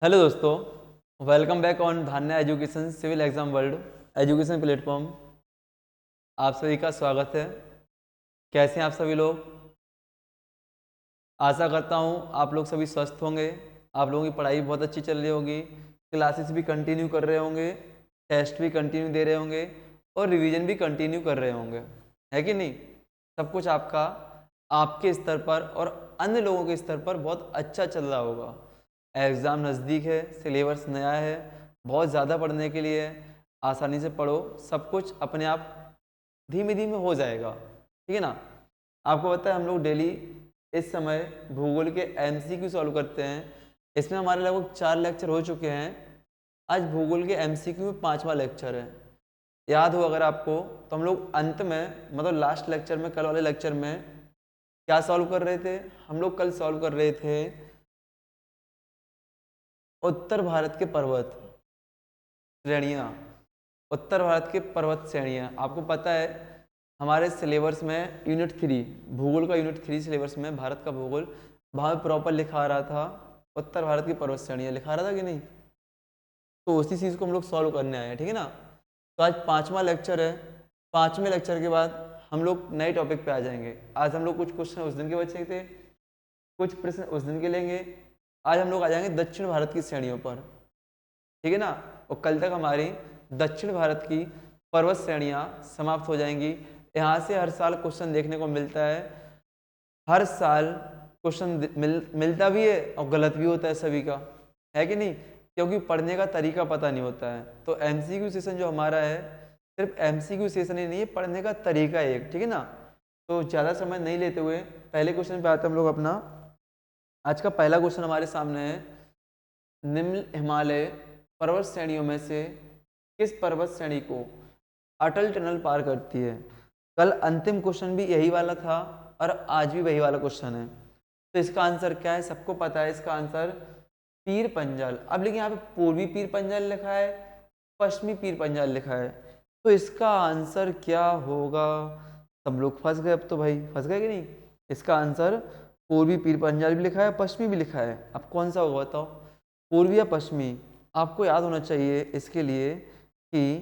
Hello दोस्तों, welcome back on Dhanya education civil exam world education platform. आप सभी का स्वागत है। कैसे हैं आप सभी लोग? आशा करता हूं आप लोग सभी स्वस्थ होंगे। आप लोगों की पढ़ाई बहुत अच्छी चल रही होगी, क्लासेस भी कंटिन्यू कर रहे होंगे, टेस्ट भी कंटिन्यू दे रहे होंगे और रिवीजन भी कंटिन्यू कर रहे होंगे, है कि नहीं? सब कुछ आपका आपके स्तर पर और अन्य लोगों के स्तर पर बहुत अच्छा चल रहा होगा। एग्ज़ाम नज़दीक है, सिलेबस नया है, बहुत ज़्यादा पढ़ने के लिए है। आसानी से पढ़ो, सब कुछ अपने आप धीमे धीमे हो जाएगा, ठीक है ना? आपको पता है हम लोग डेली इस समय भूगोल के एमसीक्यू सॉल्व करते हैं। इसमें हमारे लगभग 4 लेक्चर हो चुके हैं। आज भूगोल के एमसीक्यू में 5वां लेक्चर है। याद हो अगर आपको, तो हम लोग अंत में मतलब लास्ट लेक्चर में, कल वाले लेक्चर में क्या सॉल्व कर रहे थे? हम लोग कल सॉल्व कर रहे थे उत्तर भारत के पर्वत श्रेणियाँ। उत्तर भारत के पर्वत श्रेणियाँ आपको पता है हमारे सिलेबस में यूनिट 3 भूगोल का यूनिट 3 सिलेबस में भारत का भूगोल वहाँ पे प्रॉपर लिखा आ रहा था, उत्तर भारत की पर्वत श्रेणियाँ लिखा रहा था कि नहीं? तो उसी चीज़ को हम लोग सॉल्व करने आए हैं, ठीक है ना? तो आज 5वां लेक्चर है। 5वें लेक्चर के बाद हम लोग नए टॉपिक पे आ जाएंगे। आज हम लोग कुछ क्वेश्चन उस दिन के बचे थे, कुछ प्रश्न उस दिन के लेंगे। आज हम लोग आ जाएंगे दक्षिण भारत की श्रेणियों पर, ठीक है ना? और कल तक हमारी दक्षिण भारत की पर्वत श्रेणियाँ समाप्त हो जाएंगी। यहाँ से हर साल क्वेश्चन देखने को मिलता है, हर साल क्वेश्चन मिलता भी है और गलत भी होता है सभी का, है कि नहीं? क्योंकि पढ़ने का तरीका पता नहीं होता है। तो एमसीक्यू सेशन जो हमारा है, सिर्फ एमसीक्यू सेशन ही नहीं है, पढ़ने का तरीका एक, ठीक है ना? तो ज़्यादा समय नहीं लेते हुए पहले क्वेश्चन पे आते हैं हम लोग अपना। आज का पहला क्वेश्चन हमारे सामने है, निम्न हिमालय पर्वत श्रेणियों में से किस पर्वत श्रेणी को अटल टनल पार करती है? कल अंतिम क्वेश्चन भी यही वाला था और आज भी वही वाला क्वेश्चन है। तो इसका आंसर क्या है? सबको पता है इसका आंसर पीर पंजाल। अब लेकिन यहाँ पे पूर्वी पीर पंजाल लिखा है, पश्चिमी पीर पंजाल लिखा है, तो इसका आंसर क्या होगा? सब लोग फंस गए। अब तो भाई फंस गए कि नहीं? इसका आंसर पूर्वी पीर पंजाल भी लिखा है, पश्चिमी भी लिखा है। अब कौन सा होगा बताओ, पूर्वी या पश्चिमी? आपको याद होना चाहिए इसके लिए कि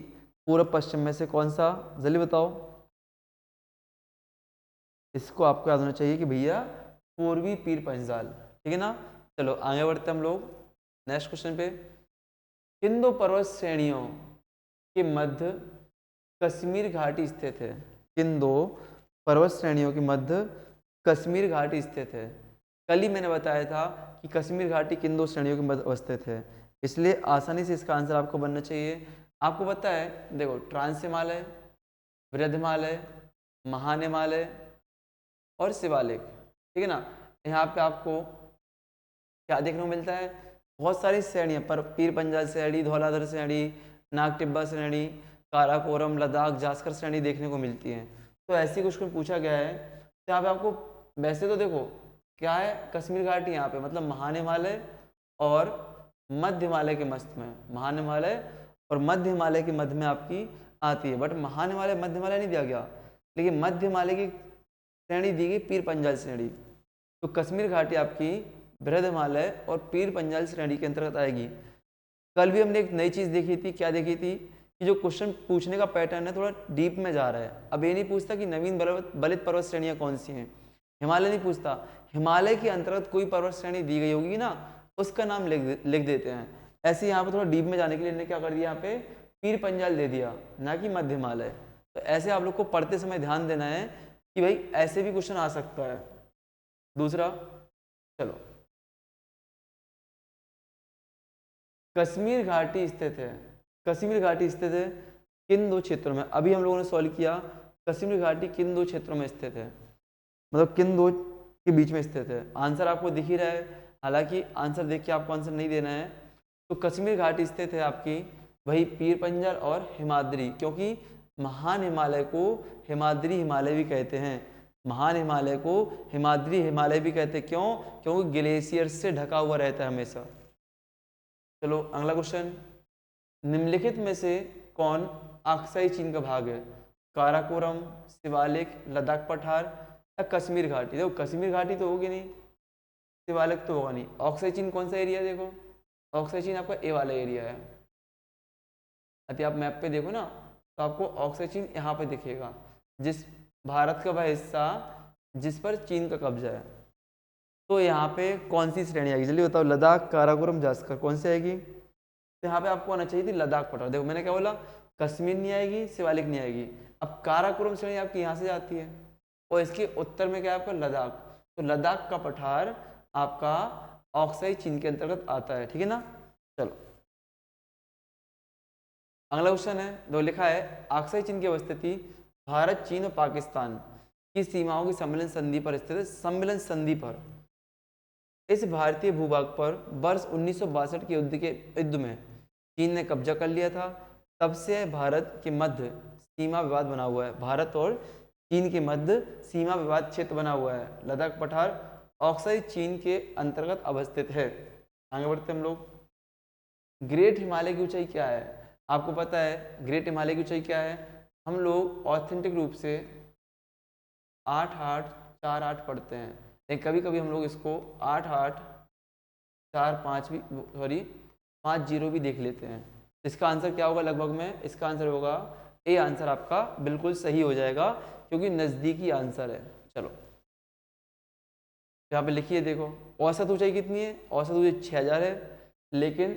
पूर्व पश्चिम में से कौन सा, जल्दी बताओ। इसको आपको याद होना चाहिए कि भैया पूर्वी पीर पंजाल, ठीक है ना? चलो आगे बढ़ते हम लोग नेक्स्ट क्वेश्चन पे। किन दो पर्वत श्रेणियों के मध्य कश्मीर घाटी स्थित है? किन दो पर्वत श्रेणियों के मध्य कश्मीर घाटी स्थित है? कल ही मैंने बताया था कि कश्मीर घाटी किन दो श्रेणियों के मध्य अवस्थित है, इसलिए आसानी से इसका आंसर आपको बनना चाहिए। आपको पता है, देखो, ट्रांस हिमालय, वृद्ध हिमालय, महान हिमालय और शिवालिक, ठीक है ना? यहाँ पे आपको क्या देखने को मिलता है? बहुत सारी श्रेणियाँ पर, पीर पंजाल श्रेणी, धौलाधर श्रेणी, नाग टिब्बा श्रेणी, काराकोरम, लद्दाख, जास्कर श्रेणी देखने को मिलती हैं। तो ऐसी कुछ पूछा गया है। तो यहाँ पे आपको वैसे तो देखो क्या है, कश्मीर घाटी यहाँ पे मतलब महान हिमालय और मध्य हिमालय के मध्य में, महान हिमालय और मध्य हिमालय के मध्य में आपकी आती है। बट महान हिमालय मध्य हिमालय नहीं दिया गया, लेकिन मध्य हिमालय की श्रेणी दी गई पीर पंजाल श्रेणी। तो कश्मीर घाटी आपकी बृहद हिमालय और पीर पंजाल श्रेणी के अंतर्गत आएगी। कल भी हमने एक नई चीज़ देखी थी। क्या देखी थी? कि जो क्वेश्चन पूछने का पैटर्न है थोड़ा डीप में जा रहा है। अब ये नहीं पूछता कि नवीन बलित पर्वत श्रेणियाँ कौन सी हैं, हिमालय नहीं पूछता। हिमालय के अंतर्गत कोई पर्वत श्रेणी दी गई होगी ना, उसका नाम लिख देते हैं। ऐसे यहाँ पर थोड़ा डीप में जाने के लिए इन्होंने क्या कर दिया, यहाँ पे पीर पंजाल दे दिया, ना कि मध्य हिमालय। तो ऐसे आप लोग को पढ़ते समय ध्यान देना है कि भाई ऐसे भी क्वेश्चन आ सकता है। दूसरा, चलो, कश्मीर घाटी स्थित है, कश्मीर घाटी स्थित है किन दो क्षेत्रों में? अभी हम लोगों ने सॉल्व किया, कश्मीर घाटी किन दो क्षेत्रों में स्थित है, मतलब किन दो के बीच में स्थित है। आंसर आपको दिख ही रहा है, हालांकि आंसर देख के आपको आंसर नहीं देना है। तो कश्मीर घाटी स्थित है आपकी वही पीर पंजाल और हिमाद्री, क्योंकि महान हिमालय को हिमाद्री हिमालय भी कहते हैं। महान हिमालय को हिमाद्री हिमालय भी कहते हैं। क्यों? क्योंकि ग्लेशियर से ढका हुआ रहता है हमेशा। चलो अगला क्वेश्चन, निम्नलिखित में से कौन अक्साई चीन का भाग है? काराकोरम, शिवालिक, लद्दाख पठार या कश्मीर घाटी? देखो कश्मीर घाटी तो होगी नहीं, शिवालिक तो होगा नहीं, ऑक्साई चीन कौन सा एरिया? देखो ऑक्साई चीन आपका ए वाला एरिया है। यदि आप मैप पे देखो ना तो आपको ऑक्साई चीन यहाँ पे दिखेगा, जिस भारत का वह हिस्सा जिस पर चीन का कब्जा है। तो यहाँ पे कौन सी श्रेणी आएगी जल्दी बताओ? लद्दाख, काराकोरम, जास्कर, कौन सी आएगी? तो यहाँ पे आपको आना चाहिए थी लद्दाख पठार। देखो मैंने क्या बोला, कश्मीर नहीं आएगी, शिवालिक नहीं आएगी। अब काराकोरम श्रेणी आपकी यहाँ से जाती है और इसके उत्तर में क्या है आपका लद्दाख। तो लद्दाख का पठार आपका ऑक्साई चीन के अंतर्गत आता है, ठीक है ना। चलो अगला क्वेश्चन है, दो लिखा है ऑक्साई चीन की अवस्थिति भारत, चीन और पाकिस्तान की सीमाओं की सम्मिलन संधि पर स्थित है। सम्मिलन संधि पर इस भारतीय भूभाग पर वर्ष 1962 के युद्ध में चीन ने कब्जा कर लिया था। तब से भारत के मध्य सीमा विवाद बना हुआ है। भारत और चीन के मध्य सीमा विवाद क्षेत्र बना हुआ है। लद्दाख पठार ऑक्साई चीन के अंतर्गत अवस्थित है। आगे बढ़ते हम लोग। ग्रेट हिमालय की ऊंचाई क्या है? आपको पता है ग्रेट हिमालय की ऊंचाई क्या है? हम लोग ऑथेंटिक रूप से 8848 पढ़ते हैं, लेकिन कभी कभी हम लोग इसको 8845 भी सॉरी 50 भी देख लेते हैं। इसका आंसर क्या होगा लगभग में? इसका आंसर होगा ए। आंसर आपका बिल्कुल सही हो जाएगा क्योंकि नज़दीकी आंसर है। चलो यहाँ पे लिखिए, देखो औसत ऊंचाई कितनी है? औसत ऊंचाई 6000 है, लेकिन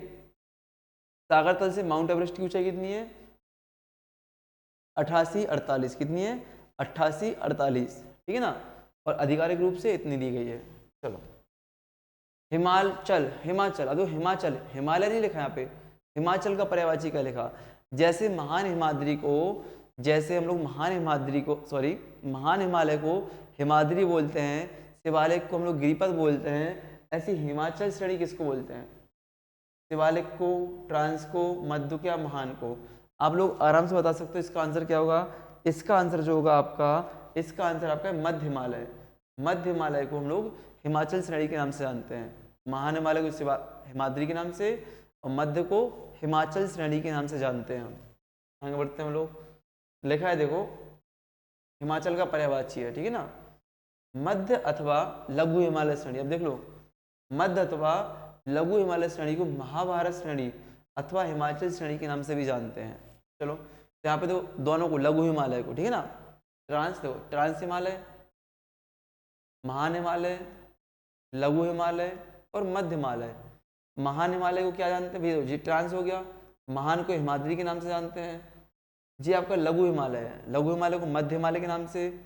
सागर तल से माउंट एवरेस्ट की ऊंचाई कितनी है? 8848। कितनी है? 8848, ठीक है ना। और आधिकारिक रूप से इतनी दी गई है। चलो हिमाचल, हिमाचल अब हिमाचल, हिमालय नहीं लिखा यहाँ पे, हिमाचल का पर्यायवाची क्या लिखा? जैसे महान हिमाद्री को, जैसे हम लोग महान हिमालय को हिमाद्री बोलते हैं, शिवालिक को हम लोग गिरिपथ बोलते हैं, ऐसी हिमाचल श्रेणी किसको बोलते हैं? शिवालिक को, ट्रांस को, मध्य को या महान को? आप लोग आराम से बता सकते हो इसका आंसर क्या होगा। इसका आंसर जो होगा आपका, इसका आंसर आपका है मध्य हिमालय। मध्य हिमालय को हम लोग हिमाचल श्रेणी के नाम से जानते हैं, महान हिमालय को हिमाद्री के नाम से और मध्य को हिमाचल श्रेणी के नाम से जानते हैं। आगे बढ़ते हैं हम लोग। लिखा है देखो हिमाचल का पर्यायवाची है, ठीक है ना, मध्य अथवा लघु हिमालय श्रेणी। अब देख लो, मध्य अथवा लघु हिमालय श्रेणी को महाभारत श्रेणी अथवा हिमाचल श्रेणी के नाम से भी जानते हैं। चलो यहाँ पे देखो दोनों को, लघु हिमालय को, ठीक है ना, देखो ट्रांस हिमालय, महान हिमालय, लघु हिमालय और मध्य हिमालय। महान हिमालय को क्या जानते हैं जी? ट्रांस हो गया। महान को हिमाद्री के नाम से जानते हैं जी। आपका लघु हिमालय है, लघु हिमालय को मध्य हिमालय के नाम से,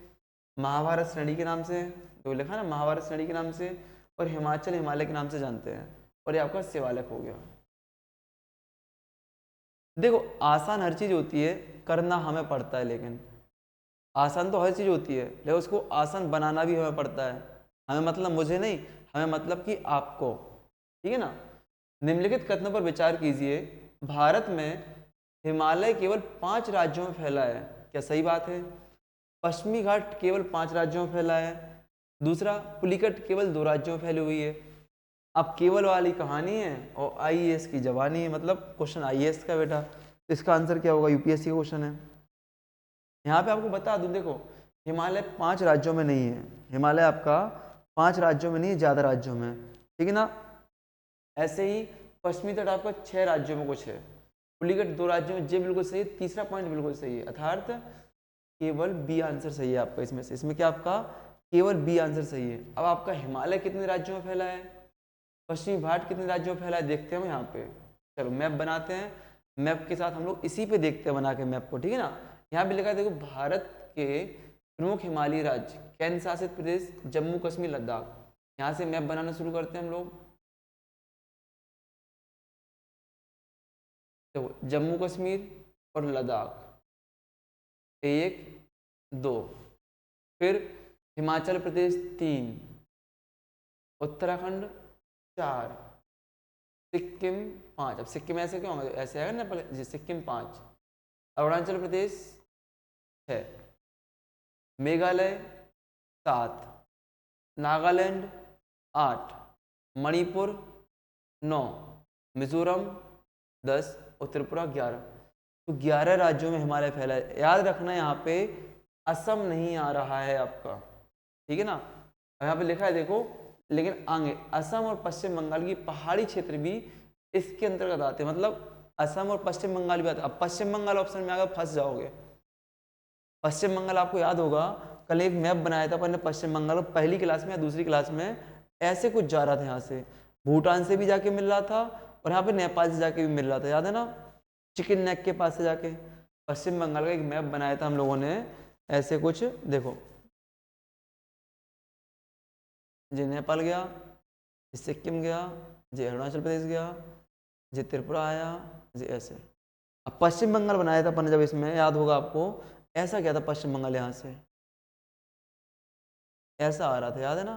महाभारत श्रेणी के नाम से, तो लिखा ना महाभारत श्रेणी के नाम से, और हिमाचल हिमालय के नाम से जानते हैं। और ये आपका शिवालिक हो गया। देखो आसान हर चीज होती है, करना हमें पड़ता है, लेकिन आसान तो हर चीज होती है, लेकिन उसको आसान बनाना भी हमें पड़ता है। हमें मतलब मुझे नहीं, हमें मतलब कि आपको, ठीक है ना। निम्नलिखित कथनों पर विचार कीजिए। भारत में हिमालय केवल 5 राज्यों में फैला है। क्या सही बात है? पश्चिमी घाट केवल 5 राज्यों में फैला है। दूसरा, पुलिकट केवल 2 राज्यों में फैली हुई है। अब केवल वाली कहानी है और आईएएस की जवानी है, मतलब क्वेश्चन आईएएस का बेटा। तो इसका आंसर क्या होगा? यूपीएससी का क्वेश्चन है। यहाँ पे आपको बता दूं, देखो हिमालय 5 राज्यों में नहीं है, हिमालय आपका 5 राज्यों में नहीं है, ज़्यादा राज्यों में, ठीक है ना। ऐसे ही पश्चिमी तट आपका 6 राज्यों में कुछ है, पुलिकट 2 राज्यों में। जे बिल्कुल सही है, तीसरा पॉइंट बिल्कुल सही है, अर्थात केवल बी आंसर सही है आपका इसमें से। इसमें क्या आपका केवल बी आंसर सही है। अब आपका हिमालय कितने राज्यों में फैला है, पश्चिमी घाट कितने राज्यों में फैला है, देखते हैं हम यहाँ पे। चलो मैप बनाते हैं, मैप के साथ हम लोग इसी पे देखते हैं बना के मैप को, ठीक है ना। यहाँ पे लिखा है देखो, भारत के प्रमुख हिमालयी राज्य, केंद्र शासित प्रदेश, जम्मू कश्मीर, लद्दाख। यहाँ से मैप बनाना शुरू करते हैं हम लोग। देखो जम्मू कश्मीर और लद्दाख 1 2, फिर हिमाचल प्रदेश 3, उत्तराखंड 4, सिक्किम 5। अब सिक्किम ऐसे क्यों होगा? ऐसे आएगा ना पहले, सिक्किम 5, अरुणाचल प्रदेश 6, मेघालय 7, नागालैंड 8, मणिपुर 9, मिजोरम 10 और त्रिपुरा 11। तो 11 राज्यों में हिमालय फैला है। याद रखना यहाँ पे असम नहीं आ रहा है आपका, ठीक है ना। यहाँ पे लिखा है देखो, लेकिन आगे असम और पश्चिम बंगाल की पहाड़ी क्षेत्र भी इसके अंतर्गत आते हैं, मतलब असम और पश्चिम बंगाल भी आता है। अब पश्चिम बंगाल ऑप्शन में आकर फंस जाओगे। पश्चिम बंगाल आपको याद होगा, कल एक मैप बनाया था अपन ने पश्चिम बंगाल, पहली क्लास में या दूसरी क्लास में ऐसे कुछ जा रहा था, यहाँ से भूटान से भी जाके मिल रहा था और यहाँ पे नेपाल से जाके भी मिल रहा था, याद है ना, चिकन नेक के पास से जाके। पश्चिम बंगाल का एक मैप बनाया था हम लोगों ने, ऐसे कुछ देखो, जी नेपाल गया, जी सिक्किम गया, जी अरुणाचल प्रदेश गया, जी त्रिपुरा आया, जी ऐसे। अब पश्चिम बंगाल बनाया था अपन ने जब, इसमें याद होगा आपको, ऐसा क्या था पश्चिम बंगाल, यहाँ से ऐसा आ रहा था, याद है ना,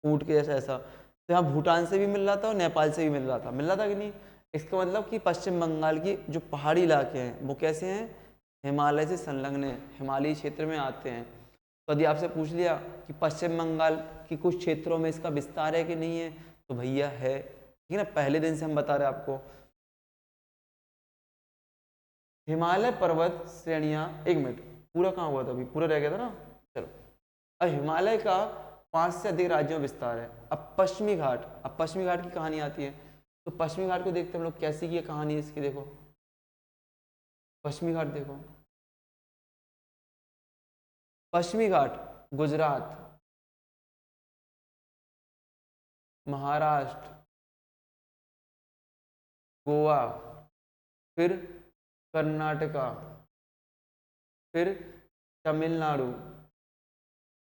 ऊँट के जैसा ऐसा। तो यहाँ भूटान से भी मिल रहा था और नेपाल से भी मिल रहा था कि नहीं। इसका मतलब कि पश्चिम बंगाल की जो पहाड़ी इलाके हैं वो कैसे हैं, हिमालय से संलग्न है, हिमालयी क्षेत्र में आते हैं। तो यदि आपसे पूछ लिया कि पश्चिम बंगाल की कुछ क्षेत्रों में इसका विस्तार है कि नहीं है, तो भैया है, ठीक है ना, पहले दिन से हम बता रहे हैं आपको। हिमालय पर्वत श्रेणियां, एक मिनट, पूरा कहाँ हुआ था अभी, पूरा रह गया था ना, चलो। अब हिमालय का 5 से अधिक राज्यों में विस्तार है। अब पश्चिमी घाट, अब पश्चिमी घाट की कहानी आती है, तो पश्चिमी घाट को देखते हैं हम लोग, कैसी की कहानी है इसकी, देखो पश्चिमी घाट देखो, पश्चिमी घाट गुजरात, महाराष्ट्र, गोवा, फिर कर्नाटका, फिर तमिलनाडु,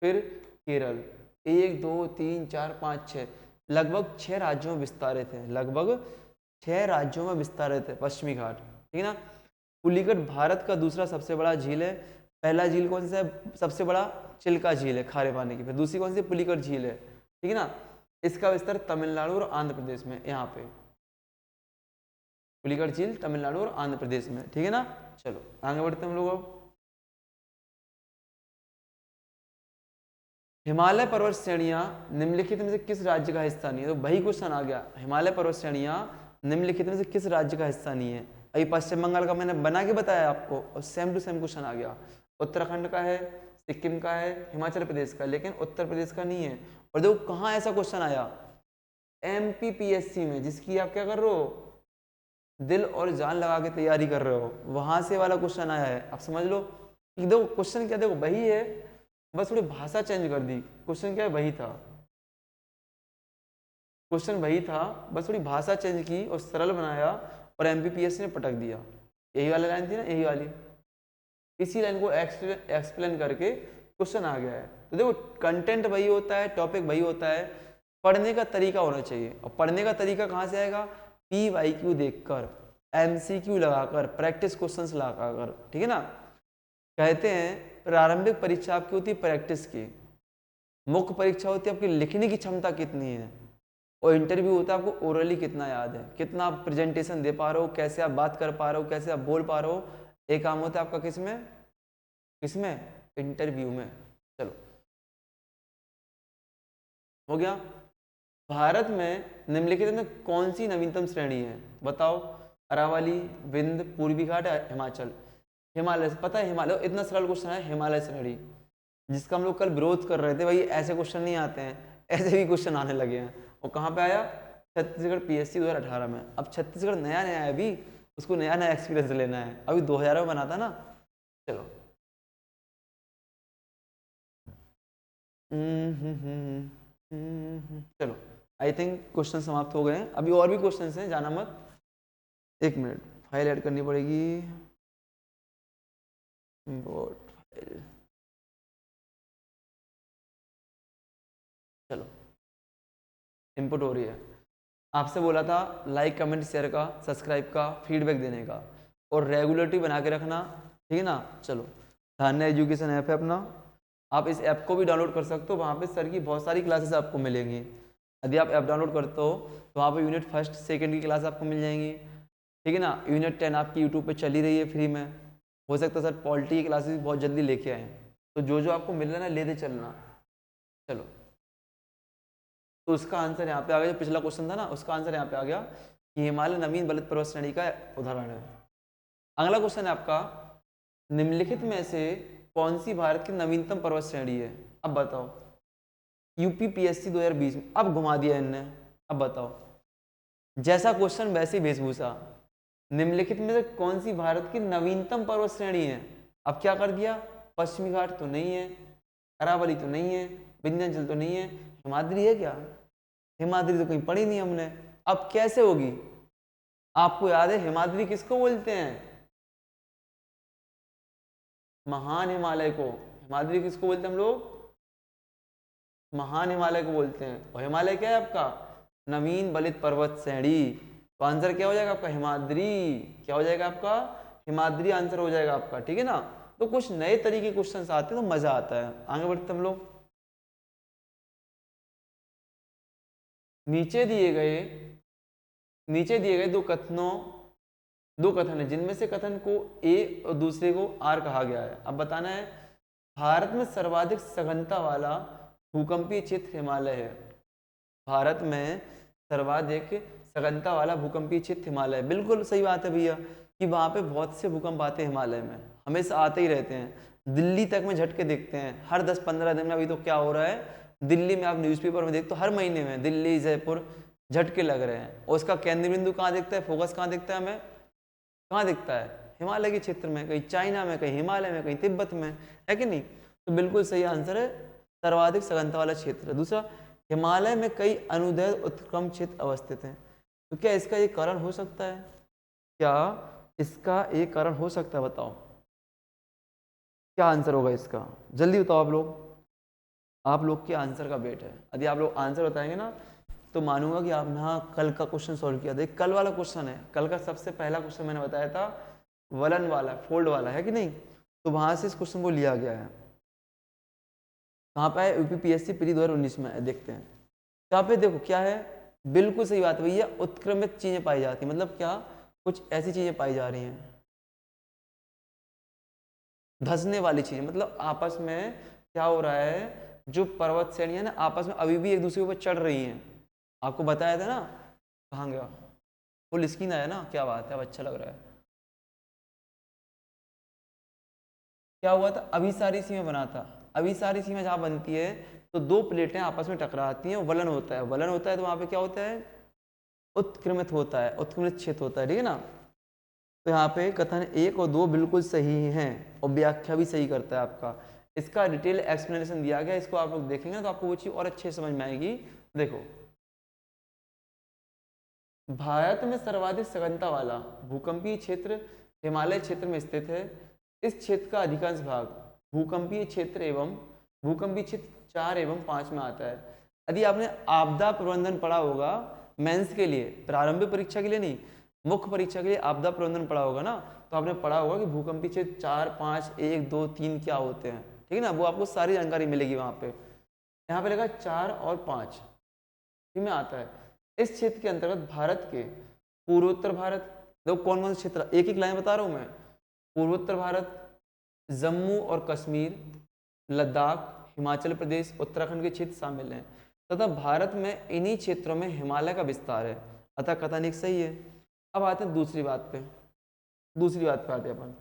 फिर केरल। 1 2 3 4 5 6, लगभग 6 राज्यों में विस्तारित है, लगभग 6 राज्यों में विस्तारित है पश्चिमी घाट, ठीक है ना। पुलिकट भारत का दूसरा सबसे बड़ा झील है। पहला झील कौन सा है, सबसे बड़ा चिल्का झील है खारे पानी की, फिर दूसरी कौन सी, पुलिकट झील है, ठीक है ना। इसका विस्तार तमिलनाडु और आंध्र प्रदेश में, यहाँ पे पुलिकट झील तमिलनाडु और आंध्र प्रदेश में, ठीक है ना। चलो आगे बढ़ते हैं हम लोग। अब हिमालय पर्वत श्रेणियां निम्नलिखित में से किस राज्य का हिस्सा नहीं है, तो वही क्वेश्चन आ गया, हिमालय पर्वत श्रेणियां निम्नलिखित में से किस राज्य का हिस्सा नहीं है। अभी पश्चिम बंगाल का मैंने बना के बताया आपको, और सेम टू सेम क्वेश्चन आ गया। उत्तराखंड का है, सिक्किम का है, हिमाचल प्रदेश का, लेकिन उत्तर प्रदेश का नहीं है। और देखो कहाँ ऐसा क्वेश्चन आया, MPPSC में, जिसकी आप क्या कर रहे हो, दिल और जान लगा के तैयारी कर रहे हो, वहां से वाला क्वेश्चन आया है। अब समझ लो कि देखो क्वेश्चन क्या, देखो वही है, बस थोड़ी भाषा चेंज कर दी। क्वेश्चन क्या है, वही था, क्वेश्चन वही था, बस थोड़ी भाषा चेंज की और सरल बनाया, और MPPSC ने पटक दिया। यही वाली लाइन थी ना, यही वाली, इसी लाइन को एक्सप्लेन करके क्वेश्चन आ गया है। तो देखो कंटेंट वही होता है, टॉपिक वही होता है, पढ़ने का तरीका होना चाहिए। और पढ़ने का तरीका कहाँ से आएगा, PYQ देखकर, MCQ लगाकर, प्रैक्टिस क्वेश्चंस लगाकर, ठीक है ना। कहते हैं प्रारंभिक परीक्षा आपकी होती है प्रैक्टिस की, मुख्य परीक्षा होती है आपकी लिखने की क्षमता कितनी है, और इंटरव्यू होता है आपको ओरली कितना याद है, कितना आप प्रेजेंटेशन दे पा रहे हो, कैसे आप बात कर पा रहे हो, कैसे आप बोल पा रहे हो। एक काम होता है आपका किसमें, किसमें, इंटरव्यू में। चलो हो गया। भारत में निम्नलिखित में कौन सी नवीनतम श्रेणी है, बताओ। अरावली, विंध्य, पूर्वी घाट, हिमाचल। हिमालय, पता है हिमालय, इतना सरल क्वेश्चन है हिमालय श्रेणी, जिसका हम लोग कल विरोध कर रहे थे, भाई ऐसे क्वेश्चन नहीं आते हैं, ऐसे भी क्वेश्चन आने लगे हैं। और कहाँ पे आया, छत्तीसगढ़ PSC 2018 में। अब छत्तीसगढ़ नया नया है अभी, उसको नया नया एक्सपीरियंस लेना है, अभी 2000 में बना था ना। चलो चलो, आई थिंक क्वेश्चन समाप्त हो गए हैं, अभी और भी क्वेश्चन हैं, जाना मत। एक मिनट, फाइल ऐड करनी पड़ेगी, इंपोर्ट फाइल। चलो इंपुट हो रही है। आपसे बोला था लाइक कमेंट शेयर का, सब्सक्राइब का, फीडबैक देने का, और रेगुलरिटी बना के रखना, ठीक है ना। चलो धान्य एजुकेशन ऐप है अपना, आप इस ऐप को भी डाउनलोड कर सकते हो, वहाँ पे सर की बहुत सारी क्लासेस आपको मिलेंगी। यदि आप ऐप डाउनलोड करते हो तो वहाँ पे यूनिट 1, 2 की क्लास आपको मिल जाएंगी, ठीक है ना। यूनिट 10 आपकी यूट्यूब पे चली रही है फ्री में, हो सकता है सर पॉलिटी की क्लासेस बहुत जल्दी लेके आए, तो जो जो आपको मिल रहा है ना लेते चलना। चलो तो उसका आंसर यहाँ पे आ गया, जो पिछला क्वेश्चन था ना उसका आंसर यहाँ पे आ गया कि हिमालय नवीन बलित पर्वत श्रेणी का उदाहरण है। अगला क्वेश्चन है आपका, निम्नलिखित में से कौन सी भारत की नवीनतम पर्वत श्रेणी है, अब बताओ। यूपीपीएससी 2020 में, अब घुमा दिया इनने। अब बताओ, जैसा क्वेश्चन वैसी वेशभूषा, निम्नलिखित में से कौन सी भारत की नवीनतम पर्वत श्रेणी है? अब क्या कर दिया, पश्चिमी घाट तो नहीं है, अरावली तो नहीं है, विंध्याचल तो नहीं है, हिमाद्री है क्या? हिमाद्री तो कहीं पढ़ी नहीं हमने। अब कैसे होगी? आपको याद है हिमाद्री किसको बोलते हैं? महान हिमालय को। हिमाद्री किसको बोलते हैं हम लोग? महान हिमालय को बोलते हैं। और हिमालय क्या है आपका? नवीन बलित पर्वत श्रेणी। तो आंसर क्या हो जाएगा आपका? हिमाद्री। क्या हो जाएगा आपका? हिमाद्री आंसर हो जाएगा आपका, ठीक है ना। तो कुछ नए तरीके के क्वेश्चन आते हैं तो मजा आता है। आगे बढ़ते हम लोग। नीचे दिए गए दो कथन है, जिनमें से कथन को ए और दूसरे को आर कहा गया है। अब बताना है, भारत में सर्वाधिक सघनता वाला भूकंपीय क्षेत्र हिमालय है। भारत में सर्वाधिक सघनता वाला भूकंपीय क्षेत्र हिमालय। बिल्कुल सही बात है भैया, कि वहाँ पे बहुत से भूकंप आते हैं हिमालय में, हमेशा आते ही रहते हैं। दिल्ली तक में झटके देखते हैं हर 10-15 दिन में। अभी तो क्या हो रहा है दिल्ली में, आप न्यूज़पेपर में देखते हो हर महीने में दिल्ली जयपुर झटके लग रहे हैं। और उसका केंद्र बिंदु कहाँ दिखता है, फोकस कहाँ दिखता है हमें? कहाँ दिखता है? हिमालय के क्षेत्र में, कहीं चाइना में, कहीं हिमालय में, कहीं तिब्बत में, है कि नहीं? तो बिल्कुल सही आंसर है, सर्वाधिक सघनता वाला क्षेत्र। दूसरा, हिमालय में कई अनुदैर्ध्य उत्क्रम क्षेत्र अवस्थित हैं। तो क्या इसका एक कारण हो सकता है? क्या इसका एक कारण हो सकता है? बताओ क्या आंसर होगा इसका, जल्दी बताओ आप लोग के आंसर का वेट है। यदि आप लोग आंसर बताएंगे ना तो मानूंगा कि आपने हाँ कल का क्वेश्चन सॉल्व किया था। कल वाला क्वेश्चन है, कल का सबसे पहला क्वेश्चन मैंने बताया था वलन वाला, फोल्ड वाला, है कि नहीं? तो वहां से इस क्वेश्चन को लिया गया है। कहाँ पे है? यूपीपीएससी प्री 2019 में है, देखते हैं। यहाँ पे देखो क्या है, बिल्कुल सही बात है भैया, उत्क्रमित चीजें पाई जाती है। मतलब क्या? कुछ ऐसी चीजें पाई जा रही हैं, धंसने वाली चीजें। मतलब आपस में क्या हो रहा है, जो पर्वत श्रेणियां ना आपस में अभी भी एक दूसरे के ऊपर चढ़ रही हैं। आपको बताया था ना, कहाँ गया? फुल स्क्रीन आया ना, क्या बात है, अब अच्छा लग रहा है। क्या हुआ था, अभिसारी सीमा बना था। अभिसारी सीमा जहाँ बनती है तो दो प्लेटें आपस में टकराती हैं, वलन होता है। वलन होता है तो वहाँ पे क्या होता है? उत्क्रमित होता है, उत्क्रमित क्षेत्र होता है, ठीक है ना। तो यहाँ पे कथन 1 और 2 बिल्कुल सही हैं और व्याख्या भी सही करता है आपका। इसका डिटेल एक्सप्लेनेशन दिया गया, इसको आप लोग देखेंगे ना तो आपको वो चीज़ और अच्छे समझ में आएगी। देखो, भारत में सर्वाधिक सघनता वाला भूकंपीय क्षेत्र हिमालय क्षेत्र में स्थित है। इस क्षेत्र का अधिकांश भाग भूकंपीय क्षेत्र 4 एवं 5 में आता है। यदि आपने आपदा प्रबंधन पढ़ा होगा मेंस के लिए, प्रारंभिक परीक्षा के लिए नहीं, मुख्य परीक्षा के लिए आपदा प्रबंधन पढ़ा होगा ना, तो आपने पढ़ा होगा कि भूकंपीय क्षेत्र 4, 5, 1, 2, 3 क्या होते हैं, ठीक है ना। वो आपको सारी जानकारी मिलेगी वहां पे। यहाँ पे लगा 4 और 5 में आता है। इस क्षेत्र के अंतर्गत भारत के पूर्वोत्तर भारत, देखो कौन कौन से क्षेत्र, एक एक लाइन बता रहा हूं मैं। पूर्वोत्तर भारत, जम्मू और कश्मीर, लद्दाख, हिमाचल प्रदेश, उत्तराखंड के क्षेत्र शामिल हैं तथा भारत में इन्हीं क्षेत्रों में हिमालय का विस्तार है। अतः कथन एक सही है। अब आते हैं दूसरी बात पे आते हैं अपन।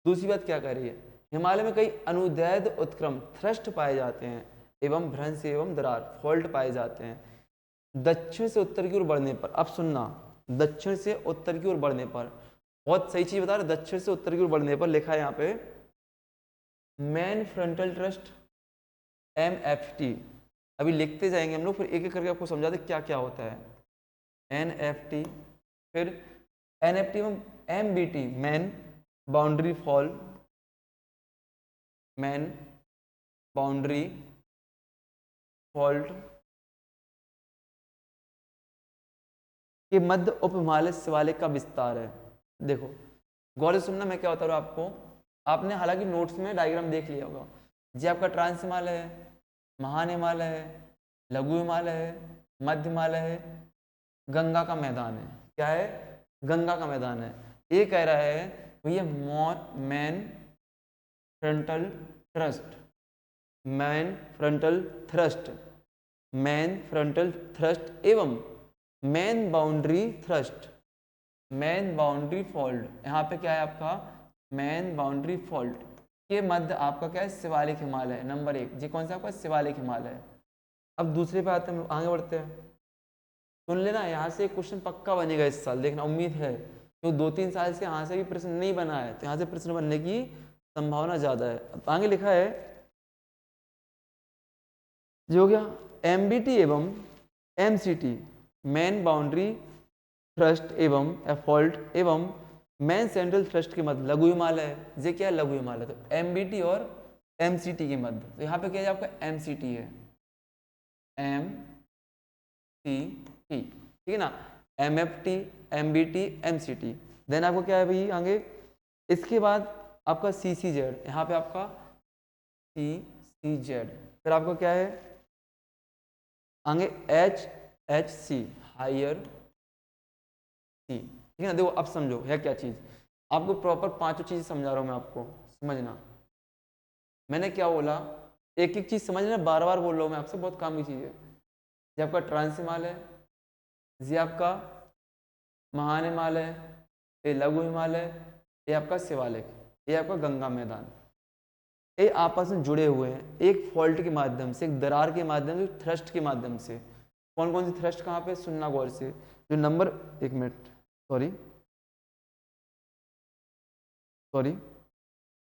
दूसरी बात क्या कह रही है? हिमालय में कई अनुदैर्ध्य उत्क्रम थ्रस्ट पाए जाते हैं एवं भ्रंश एवं दरार फॉल्ट पाए जाते हैं। दक्षिण से उत्तर की ओर बढ़ने पर, अब सुनना, दक्षिण से उत्तर की ओर बढ़ने पर, बहुत सही चीज बता रहे, दक्षिण से उत्तर की ओर बढ़ने पर लिखा है यहाँ पे मेन फ्रंटल थ्रस्ट, MFT। अभी लिखते जाएंगे हम लोग, फिर एक एक करके आपको समझाते क्या क्या होता है। NFT, फिर NFT में MBT, man boundary fall, man boundary fault के मध्य उप हिमालय शिवालिक का विस्तार है। देखो गौर से सुनना, मैं क्या बता रहा हूँ आपको। आपने हालांकि नोट्स में डायग्राम देख लिया होगा। जी आपका ट्रांस हिमालय है, महान हिमालय है, लघु हिमालय है, मध्य हिमालय है, गंगा का मैदान है। क्या है? गंगा का मैदान है। ये कह रहा है भैया main frontal thrust, main frontal thrust, main frontal thrust एवं main boundary thrust, main boundary fault. यहाँ पे क्या है आपका? मैन बाउंड्री फॉल्ट के मध्य आपका क्या है? शिवालिक हिमालय नंबर 1। जी कौन सा आपका? शिवालिक हिमालय। अब दूसरे पे आते हैं, आगे बढ़ते हैं। सुन लेना, यहाँ से क्वेश्चन पक्का बनेगा इस साल, देखना, उम्मीद है। तो 2-3 साल से यहाँ से भी प्रश्न नहीं बना है, तो यहाँ से प्रश्न बनने की संभावना ज़्यादा है। अब आगे लिखा है जो हो गया MBT एवं MCT, मेन बाउंड्री थ्रस्ट एवं एफॉल्ट एवं मेन सेंट्रल थ्रस्ट के मध्य लघु हिमालय है। ये क्या है? लघु हिमालय। तो MBT और MCT के मध्य, तो यहाँ पे क्या है आपका MCT है, MCT, ठीक है ना, MFT, MBT, MCT। देन आपको क्या है भाई आगे, इसके बाद आपका CCZ, यहाँ पे आपका CCZ, फिर आपको क्या है आगे HHC, हायर सी, ठीक है ना। देखो अब समझो है क्या चीज़, आपको प्रॉपर पांचों चीज़ समझा रहा हूँ मैं, आपको समझना। मैंने क्या बोला, एक एक चीज़ समझना, बार बार बोल रहा हूँ मैं आपसे, बहुत काम की चीज़ है। ये आपका ट्रांस हिमालय, ये आपका महान हिमालय, ये लघु हिमालय, ये आपका शिवालिक, ये आपका गंगा मैदान। ये आपस में जुड़े हुए हैं एक फॉल्ट के माध्यम से, एक दरार के माध्यम से, थ्रस्ट के माध्यम से। कौन कौन सी थ्रस्ट कहाँ पे, सुनना गौर से। जो नंबर, एक मिनट, सॉरी,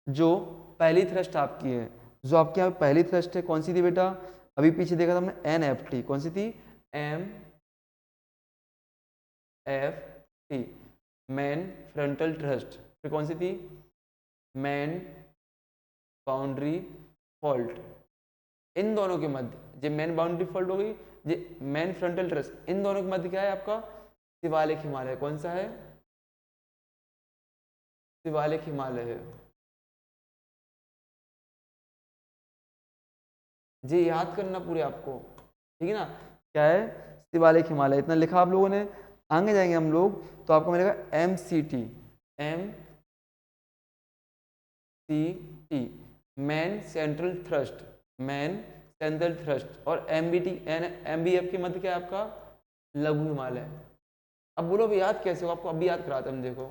जो पहली थ्रस्ट आपकी है, जो आपके यहाँ पहली थ्रस्ट है, कौन सी थी बेटा? अभी पीछे देखा था हमने, NFT, कौन सी थी? MFT, main frontal thrust. फिर कौन सी थी? Main boundary fault. इन दोनों के मध्य, ये मेन बाउंड्री फॉल्ट हो गई, ये मेन फ्रंटल थ्रस्ट, इन दोनों के मध्य क्या है आपका? शिवालिक हिमालय। कौन सा है? शिवालिक हिमालय है। जी याद करना पूरे आपको, ठीक है ना। क्या है? शिवालिक हिमालय, इतना लिखा आप लोगों ने। आगे जाएंगे हम लोग तो आपको मिलेगा MCT, MCT, main central thrust, main central thrust. और MBT, MBF के मध्य क्या है आपका? लघु हिमालय। अब बोलो भी याद कैसे हो, आपको अभी याद कराते हम, देखो।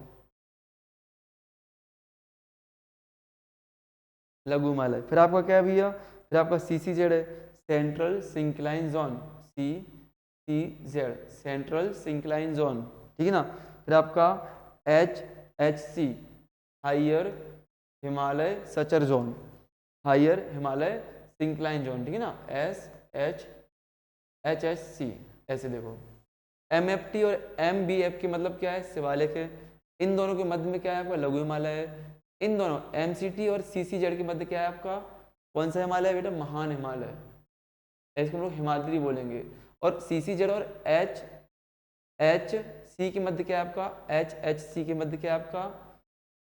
लघु हिमालय, फिर आपका क्या है भैया? फिर आपका CCZ है, central syncline zone, CCZ, central syncline zone, ठीक है ना। फिर आपका HHC, higher Himalaya suture zone, higher Himalaya syncline zone, ठीक है ना, HHC। ऐसे देखो, MFT और MBF के मतलब क्या है? शिवालिक है। इन दोनों के मध्य में क्या है आपका? लघु हिमालय है। इन दोनों MCT और CCZ के मध्य क्या है आपका? कौन सा हिमालय है बेटा? महान हिमालय, इसको हम लोग हिमाद्री बोलेंगे। और CCZ और HHC के मध्य क्या है आपका? HHC के मध्य क्या है आपका?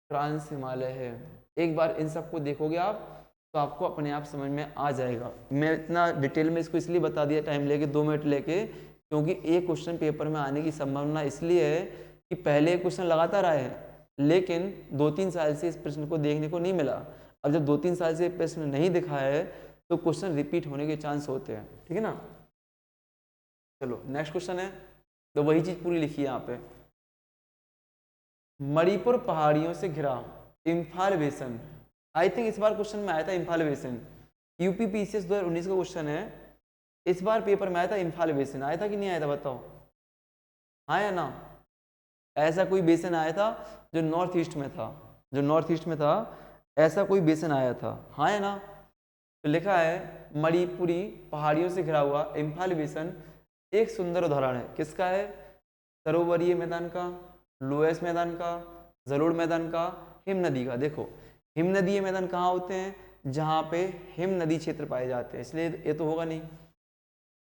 ट्रांस हिमालय है। एक बार इन सबको देखोगे आप तो आपको अपने आप समझ में आ जाएगा। मैं इतना डिटेल में इसको इसलिए बता दिया टाइम लेके, 2 मिनट लेके, क्योंकि एक क्वेश्चन पेपर में आने की संभावना इसलिए है कि पहले क्वेश्चन लगातार आए हैं, लेकिन 2-3 साल से इस प्रश्न को देखने को नहीं मिला। अब जब 2-3 साल से प्रश्न नहीं दिखा है तो क्वेश्चन रिपीट होने के चांस होते हैं, ठीक है ना। चलो नेक्स्ट क्वेश्चन है, तो वही चीज पूरी लिखी है यहाँ पे। मणिपुर पहाड़ियों से घिरा इम्फाल बेसन। आई थिंक इस बार क्वेश्चन में आया था इम्फाल बेसन, यूपी PCS 2019 का क्वेश्चन है। इस बार पेपर में आया था इम्फाल बेसन, आया था कि नहीं आया था बताओ? हाँ या ना? ऐसा कोई बेसन आया था जो नॉर्थ ईस्ट में था, जो नॉर्थ ईस्ट में था, ऐसा कोई बेसन आया था, हाँ या ना? तो लिखा है मणिपुरी पहाड़ियों से घिरा हुआ इम्फाल बेसन एक सुंदर उदाहरण है। किसका है? सरोवरीय मैदान का, लोएस मैदान का, जलोढ़ मैदान का, हिम नदी का। देखो हिम नदीय मैदान कहाँ होते हैं? जहाँ पे हिम नदी क्षेत्र पाए जाते हैं, इसलिए ये तो होगा नहीं।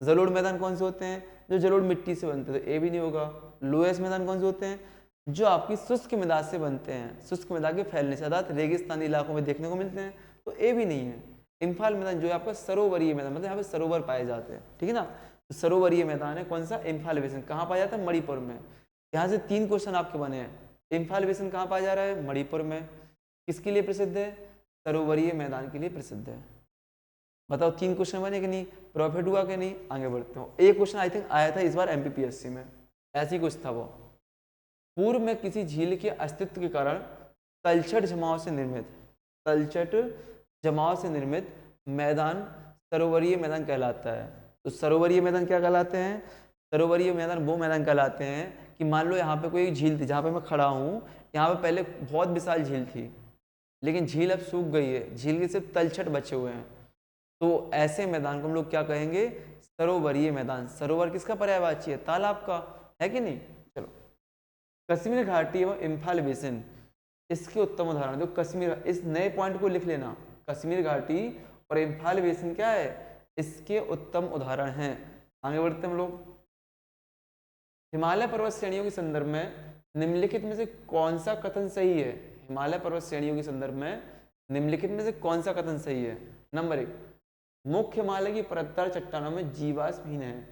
जलोढ़ मैदान कौन से होते हैं? जो जलोढ़ मिट्टी से बनते हैं, तो ये भी नहीं होगा। लोएस मैदान कौन से होते हैं? जो आपकी शुष्क मृदा से बनते हैं, शुष्क मृदा के फैलने से, अर्थात रेगिस्तानी इलाकों में देखने को मिलते हैं, तो ये भी नहीं है। इम्फाल मैदान जो है आपका सरोवरीय मैदान, मतलब यहाँ पे सरोवर पाए जाते हैं, ठीक है ना। तो सरोवरीय मैदान है कौन सा? इम्फाल बेसिन। कहाँ पाया जाता है? मणिपुर में। यहाँ से 3 क्वेश्चन आपके बने हैं। इम्फाल बेसिन कहाँ पाया जा रहा है? मणिपुर में। किसके लिए प्रसिद्ध है? सरोवरीय मैदान के लिए प्रसिद्ध है। बताओ 3 क्वेश्चन बने कि नहीं? प्रॉफिट हुआ कि नहीं? आगे बढ़ते हो। एक क्वेश्चन आई थिंक आया था इस बार MPPSC में, ऐसी कुछ था वो। पूर्व में किसी झील के अस्तित्व के कारण तलछट जमाव से निर्मित, तलछट जमाव से निर्मित मैदान सरोवरीय मैदान कहलाता है। तो सरोवरीय मैदान क्या कहलाते हैं? सरोवरीय मैदान वो मैदान कहलाते हैं कि मान लो यहाँ पे कोई झील थी, जहाँ पे मैं खड़ा हूँ, यहाँ पे पहले बहुत विशाल झील थी, लेकिन झील अब सूख गई है, झील के सिर्फ तलछट बचे हुए हैं, तो ऐसे मैदान को हम लोग क्या कहेंगे? सरोवरीय मैदान। सरोवर किसका पर्यायवाची है? तालाब का, है कि नहीं? चलो, कश्मीर घाटी एवं इम्फाल बेसिन इसके उत्तम उदाहरण। तो कश्मीर, इस नए पॉइंट को लिख लेना, कश्मीर घाटी और इम्फाल बेसिन क्या है? इसके उत्तम उदाहरण हैं। आगे बढ़ते हम लोग। हिमालय पर्वत श्रेणियों के संदर्भ में निम्नलिखित में से कौन सा कथन सही है? हिमालय पर्वत श्रेणियों के संदर्भ में निम्नलिखित में से कौन सा कथन सही है? नंबर 1, मुख्य हिमालय की परतदार चट्टानों में जीवाश्महीन है।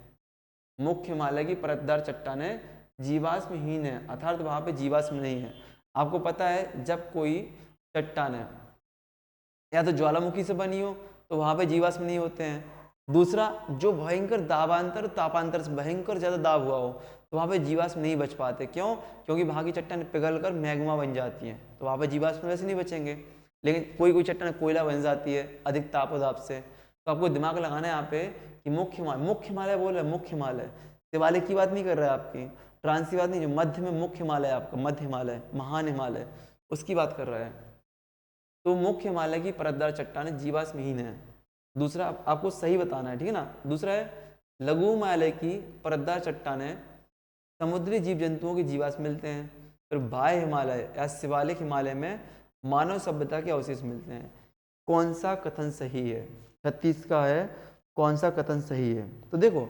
मुख्य हिमालय की परतदार चट्टानें जीवाश्महीन है, अर्थात वहां पे जीवाश्म नहीं है। आपको पता है जब कोई चट्टान है या तो ज्वालामुखी से बनी हो तो वहां पे जीवाश्म नहीं होते हैं। दूसरा, जो भयंकर दाबांतर तापांतर से भयंकर ज्यादा दाब हुआ हो तो वहां पे जीवाश्म नहीं बच पाते। क्यों? क्योंकि वहां की चट्टान पिघल कर मैग्मा बन जाती हैं, तो वहां पे जीवाश्म वैसे नहीं बचेंगे। लेकिन कोई कोई चट्टान कोयला बन जाती है अधिक ताप और दाब से। तो आपको दिमाग लगाना है यहाँ पे कि मुख्य हिमालय बोल रहे हैं, मुख्य हिमालय, शिवालिक की बात नहीं कर रहा है आपकी, ट्रांस की बात नहीं, जो मध्य में मुख्य हिमालय है आपका, मध्य हिमालय, महान हिमालय, उसकी बात कर रहा है। तो मुख्य हिमालय की परतदार चट्टानें जीवाश्महीन है। दूसरा आपको सही बताना है, ठीक है ना। दूसरा है लघु हिमालय की परतदार चट्टानें समुद्री जीव जंतुओं के जीवाश्म मिलते हैं। फिर बाह्य हिमालय या शिवालिक हिमालय में मानव सभ्यता के अवशेष मिलते हैं। कौन सा कथन सही है? 36 का है, कौन सा कथन सही है? तो देखो,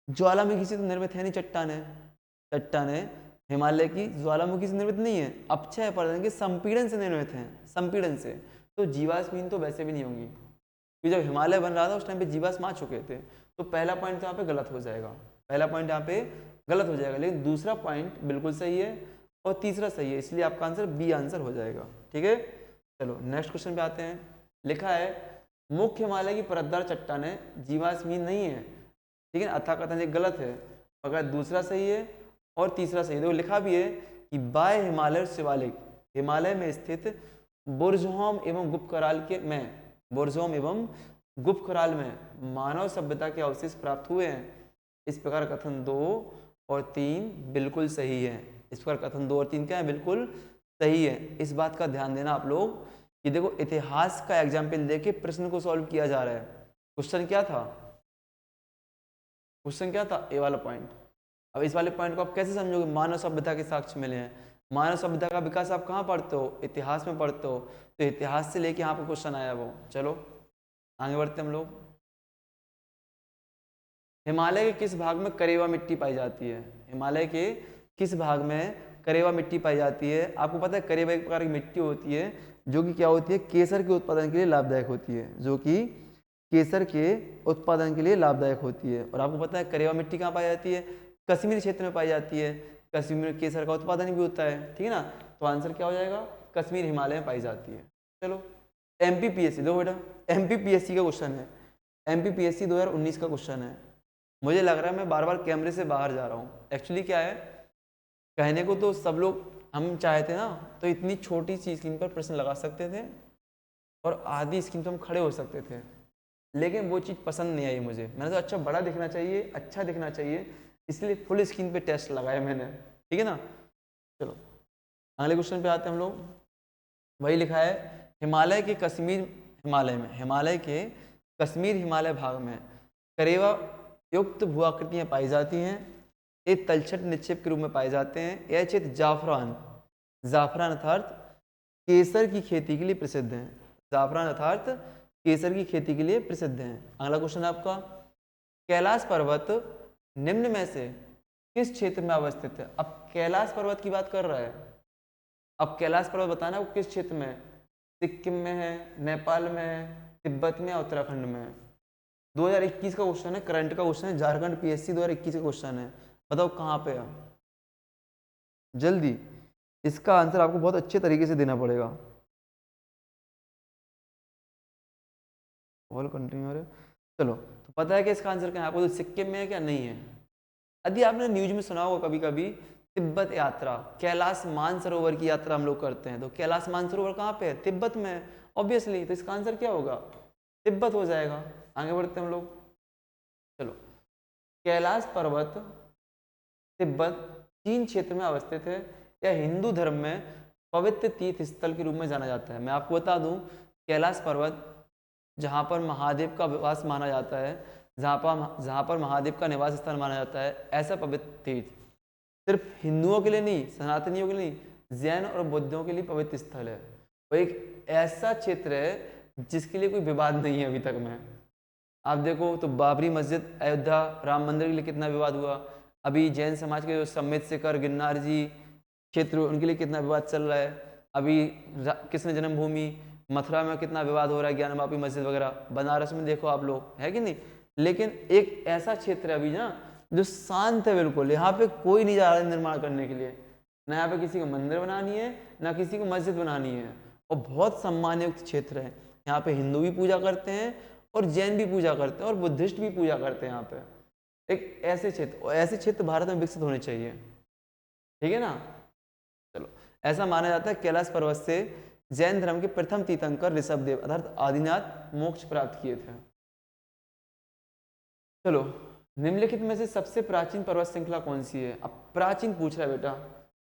ज्वालामुखी से तो निर्मित है नहीं चट्टानें हिमालय की ज्वालामुखी से निर्मित नहीं है, अपक्षय पर्वत के संपीड़न से निर्मित हैं, संपीड़न से। तो जीवाश्महीन तो वैसे भी नहीं होंगी, क्योंकि जब हिमालय बन रहा था उस टाइम पे जीवाश्म आ चुके थे। तो पहला पॉइंट तो यहाँ पे गलत हो जाएगा, पहला पॉइंट यहाँ पे गलत हो जाएगा। लेकिन दूसरा पॉइंट बिल्कुल सही है और तीसरा सही है, इसलिए आपका आंसर बी आंसर हो जाएगा। ठीक है, चलो नेक्स्ट क्वेश्चन पे आते हैं। लिखा है मुख्य हिमालय की परतदार चट्टानें जीवाश्महीन नहीं है, ठीक है, अथा कथन एक गलत है। अगर दूसरा सही है और तीसरा सही है, देखो लिखा भी है कि बाह्य हिमालय और शिवालिक हिमालय में स्थित बुर्जहोम एवं गुप्तकराल के में बुर्जहोम एवं गुप्तकराल में मानव सभ्यता के अवशेष प्राप्त हुए हैं। इस प्रकार कथन 2 और 3 बिल्कुल सही है। इस प्रकार कथन 2 और 3 क्या है? बिल्कुल सही है। इस बात का ध्यान देना आप लोग कि देखो इतिहास का एग्जाम्पल देके प्रश्न को सॉल्व किया जा रहा है। क्वेश्चन क्या था? क्वेश्चन क्या था? ए वाला पॉइंट। अब इस वाले पॉइंट को आप कैसे समझोगे? मानव सभ्यता के साक्ष्य मिले हैं। मानव सभ्यता का विकास आप कहाँ पढ़ते हो? इतिहास में पढ़ते हो। तो इतिहास से लेके यहाँ पे क्वेश्चन आया वो। चलो आगे बढ़ते हम लोग। हिमालय के किस भाग में करेवा मिट्टी पाई जाती है? हिमालय के किस भाग में करेवा मिट्टी पाई जाती है? आपको पता है करेवा एक प्रकार की मिट्टी होती है जो कि क्या होती है? केसर के उत्पादन के लिए लाभदायक होती है, जो कि केसर के उत्पादन के लिए लाभदायक होती है। और आपको पता है करेवा मिट्टी कहाँ पाई जाती है? कश्मीर क्षेत्र में पाई जाती है। कश्मीर में केसर का उत्पादन भी होता है, ठीक है ना। तो आंसर क्या हो जाएगा? कश्मीर हिमालय में पाई जाती है। चलो एमपीपीएससी, देखो बेटा एमपीपीएससी का क्वेश्चन है, एमपीपीएससी 2019 का क्वेश्चन है। मुझे लग रहा है मैं बार बार कैमरे से बाहर जा रहा हूँ। एक्चुअली क्या है, कहने को तो सब लोग हम चाहते ना तो इतनी छोटी सी स्क्रीन पर प्रश्न लगा सकते थे और आधी स्क्रीन पर हम खड़े हो सकते थे, लेकिन वो चीज़ पसंद नहीं आई मुझे। मैंने तो अच्छा बड़ा दिखना चाहिए, अच्छा दिखना चाहिए, इसलिए फुल स्क्रीन पे टेस्ट लगाया मैंने, ठीक है ना। चलो अगले क्वेश्चन पे आते हैं हम लोग। वही लिखा है हिमालय के कश्मीर हिमालय में हिमालय के कश्मीर हिमालय भाग में करेवा युक्त भू आकृतियाँ पाई जाती हैं। ये तलछट निक्षेप के रूप में पाए जाते हैं। यह क्षेत्र जाफरान अर्थात केसर की खेती के लिए प्रसिद्ध है। जाफरान अर्थात केसर की खेती के लिए प्रसिद्ध है। अगला क्वेश्चन है आपका, कैलाश पर्वत निम्न में से किस क्षेत्र में अवस्थित है? अब कैलाश पर्वत की बात कर रहा है। अब कैलाश पर्वत बताना वो किस क्षेत्र में? सिक्किम में है, नेपाल में है, तिब्बत में, उत्तराखंड में है। 2021 का क्वेश्चन है, करंट का क्वेश्चन है, झारखंड पीएससी 2021 का क्वेश्चन है। बताओ कहाँ पे है? जल्दी, इसका आंसर आपको बहुत अच्छे तरीके से देना पड़ेगा। ऑल कंट्री में, चलो तो पता है कि इसका आंसर क्या है आपको? तो सिक्किम में है क्या? नहीं है। यदि आपने न्यूज में सुना होगा कभी कभी तिब्बत यात्रा, कैलाश मानसरोवर की यात्रा हम लोग करते हैं, तो कैलाश मानसरोवर कहाँ पे है? तिब्बत में, ऑब्वियसली। तो इसका आंसर क्या होगा? तिब्बत हो जाएगा। आगे बढ़ते हम लोग। चलो, कैलाश पर्वत तिब्बत चीन क्षेत्र में अवस्थित है या हिंदू धर्म में पवित्र तीर्थ स्थल के रूप में जाना जाता है। मैं आपको बता दूं, कैलाश पर्वत जहाँ पर महादेव का वास माना जाता है, जहाँ पर महादेव का निवास स्थान माना जाता है, ऐसा पवित्र तीर्थ सिर्फ हिंदुओं के लिए नहीं, सनातनियों के लिए नहीं, जैन और बौद्धों के लिए पवित्र स्थल है। वो एक ऐसा क्षेत्र है जिसके लिए कोई विवाद नहीं है अभी तक में। आप देखो तो बाबरी मस्जिद, अयोध्या राम मंदिर के लिए कितना विवाद हुआ, अभी जैन समाज के जो सम्मित शिखर गिरनार जी क्षेत्र उनके लिए कितना विवाद चल रहा है, अभी कृष्ण जन्मभूमि मथुरा में कितना विवाद हो रहा है, ज्ञानवापी मस्जिद वगैरह, बनारस में देखो आप लोग, है कि नहीं। लेकिन एक ऐसा क्षेत्र है अभी ना जो शांत है बिल्कुल, यहाँ पे कोई नहीं जा रहा है निर्माण करने के लिए, ना यहाँ पे किसी को मंदिर बनानी है ना किसी को मस्जिद बनानी है, और बहुत सम्मानयुक्त क्षेत्र है। यहाँ पे हिंदू भी पूजा करते हैं और जैन भी पूजा करते हैं और बुद्धिस्ट भी पूजा करते हैं। यहाँ पे एक ऐसे क्षेत्र भारत में विकसित होने चाहिए, ठीक है ना। चलो, ऐसा माना जाता है कैलाश पर्वत से जैन धर्म के प्रथम तीर्थंकर ऋषभदेव अर्थात आदिनाथ मोक्ष प्राप्त किए थे। चलो, निम्नलिखित में से सबसे प्राचीन पर्वत श्रृंखला कौन सी है। अब प्राचीन पूछ रहा है बेटा,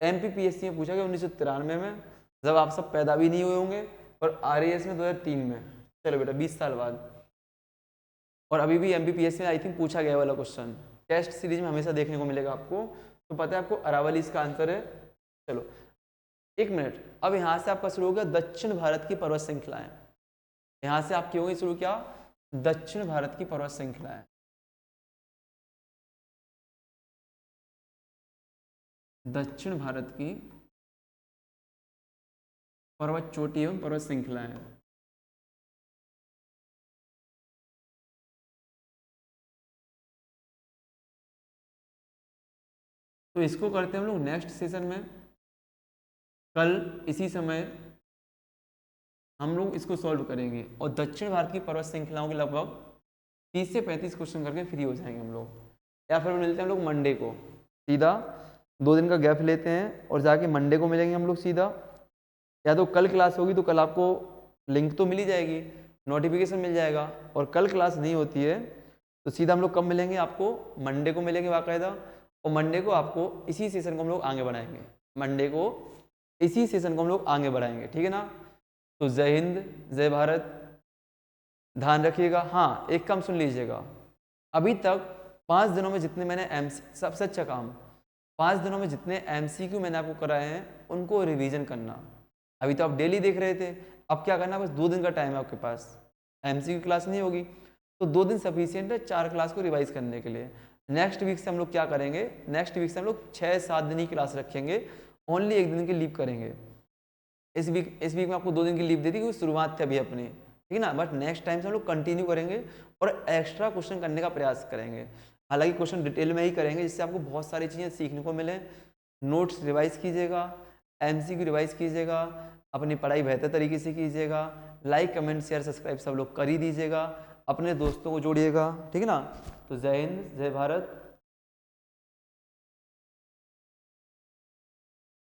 एमपीपीएससी में पूछा गया 1993 में, जब आप सब पैदा भी नहीं हुए होंगे, और आरएएस में 2003 में। चलो बेटा 20 साल बाद, और अभी भी एमपीपीएससी में आई थिंक पूछा गया वाला क्वेश्चन टेस्ट सीरीज में हमेशा देखने को मिलेगा आपको। तो पता है आपको अरावली इसका आंसर है। चलो एक मिनट, अब यहाँ से आपका शुरू हो गया दक्षिण भारत की पर्वत श्रृंखलाएं। यहाँ से आप क्यों शुरू किया, दक्षिण भारत की पर्वत श्रृंखलाएं। दक्षिण भारत की पर्वत चोटी एवं पर्वत श्रृंखलाएं। तो इसको करते हैं हम लोग नेक्स्ट सेशन में, कल इसी समय हम लोग इसको सॉल्व करेंगे, और दक्षिण भारत की पर्वत श्रृंखलाओं के लगभग 30 से 35 क्वेश्चन करके फ्री हो जाएंगे हम लोग। या फिर मिलते हैं हम लोग मंडे को, सीधा 2 दिन का गैप लेते हैं और जाके मंडे को मिलेंगे हम लोग सीधा। या तो कल क्लास होगी तो कल आपको लिंक तो मिल ही जाएगी, नोटिफिकेशन मिल जाएगा, और कल क्लास नहीं होती है तो सीधा हम लोग कब मिलेंगे, आपको मंडे को मिलेंगे बाकायदा। और मंडे को आपको इसी सेशन को हम लोग आगे बढ़ाएंगे, मंडे को इसी सेशन को हम लोग आगे बढ़ाएंगे, ठीक है ना। तो जय हिंद, जय भारत, ध्यान रखिएगा। हाँ, एक काम सुन लीजिएगा, अभी तक 5 दिनों में जितने मैंने सबसे अच्छा काम, 5 दिनों में जितने MCQ मैंने आपको कराए हैं उनको रिवीजन करना। अभी तो आप डेली देख रहे थे, अब क्या करना, बस 2 दिन का टाइम है आपके पास, MCQ क्लास नहीं होगी तो 2 दिन सफिशियंट है 4 क्लास को रिवाइज करने के लिए। नेक्स्ट वीक से हम लोग क्या करेंगे, नेक्स्ट वीक से हम लोग 6-7 दिन ही क्लास रखेंगे, ओनली 1 दिन की लीव करेंगे। इस वीक में आपको 2 दिन की लीव दे दी क्योंकि शुरुआत थी अभी अपनी, ठीक है ना। बट नेक्स्ट टाइम से हम लोग कंटिन्यू करेंगे और एक्स्ट्रा क्वेश्चन करने का प्रयास करेंगे। हालांकि क्वेश्चन डिटेल में ही करेंगे जिससे आपको बहुत सारी चीज़ें सीखने को मिले। नोट्स रिवाइज कीजिएगा, MCQ रिवाइज कीजिएगा, अपनी पढ़ाई बेहतर तरीके से कीजिएगा, लाइक कमेंट शेयर सब्सक्राइब सब लोग कर ही दीजिएगा, अपने दोस्तों को जोड़िएगा, ठीक है ना। तो जय हिंद, जय भारत।